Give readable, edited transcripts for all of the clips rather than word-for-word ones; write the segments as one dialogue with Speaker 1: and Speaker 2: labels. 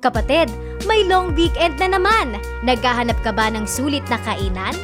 Speaker 1: Kapatid, may long weekend na naman! Naghahanap ka ba ng sulit na kainan?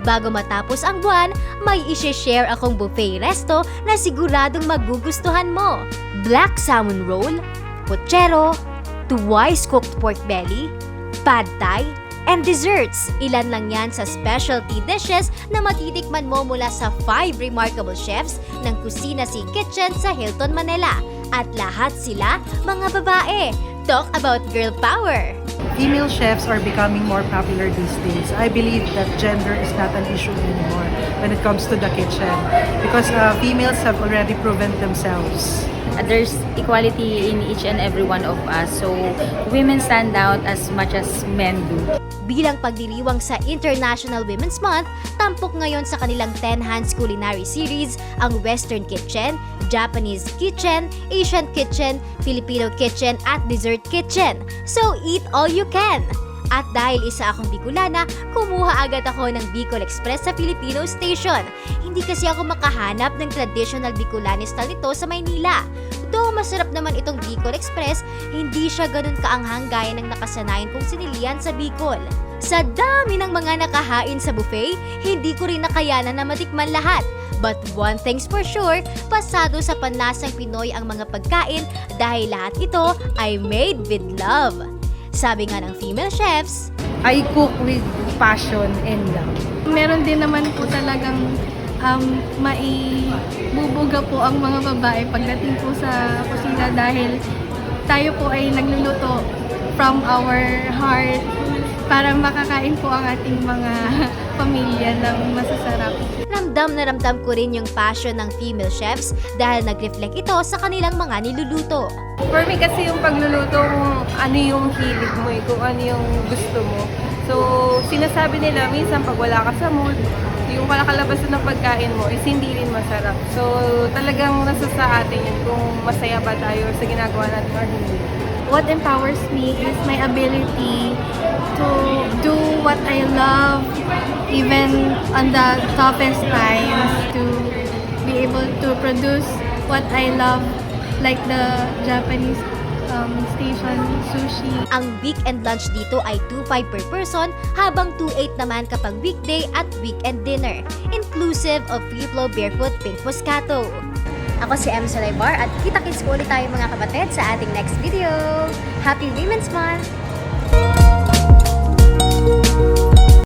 Speaker 1: Bago matapos ang buwan, may isi-share akong buffet resto na siguradong magugustuhan mo. Black salmon roll, puchero, twice cooked pork belly, pad thai, and desserts. Ilan lang yan sa specialty dishes na matitikman mo mula sa 5 remarkable chefs ng Kusina Sea Kitchen sa Hilton, Manila. At lahat sila mga babae. Talk about girl power!
Speaker 2: Female chefs are becoming more popular these days. I believe that gender is not an issue anymore when it comes to the kitchen because females have already proven themselves.
Speaker 3: There's equality in each and every one of us, so women stand out as much as men do.
Speaker 1: Bilang pagdiriwang sa International Women's Month, tampok ngayon sa kanilang 10 Hands Culinary Series ang Western Kitchen, Japanese Kitchen, Asian Kitchen, Filipino Kitchen at Dessert Kitchen. So eat all you can! At dahil isa akong Bicolana, kumuha agad ako ng Bicol Express sa Filipino Station. Hindi kasi ako makahanap ng traditional Bicolani style nito sa Maynila. Though masarap naman itong Bicol Express, hindi siya ganun kaanghang gaya ng nakasanayan kong sinilian sa Bicol. Sa dami ng mga nakahain sa buffet, hindi ko rin nakayanan na matikman lahat. But one thing's for sure, pasado sa panlasang Pinoy ang mga pagkain dahil lahat ito ay made with love. Sabi nga ng female chefs,
Speaker 4: I cook with passion and love.
Speaker 5: Meron din naman po talagang maibubuga po ang mga babae pagdating po sa kusina dahil tayo po ay nagluluto from our heart para makakain po ang ating mga pamilya ng masasarap.
Speaker 1: ramdam na ramdam ko rin yung passion ng female chefs dahil nag-reflect ito sa kanilang mga niluluto.
Speaker 4: For me kasi yung pagluluto, kung ano yung hilig mo, kung ano yung gusto mo. So, sinasabi nila, minsan pag wala ka sa mood, yung kalakalabasan ng pagkain mo is hindi rin masarap. So, talagang nasa sa atin yun kung masaya ba tayo sa ginagawa natin or hindi.
Speaker 5: What empowers me is my ability to do what I love even on the toughest times, to be able to produce what I love like the Japanese station sushi.
Speaker 1: Ang weekend lunch dito ay 2.5 per person habang 2.8 naman kapag weekday at weekend dinner, inclusive of free flow barefoot pink moscato. Ako si Em Solaybar at kita-kits ko ulit tayo mga kapatid sa ating next video. Happy Women's Month!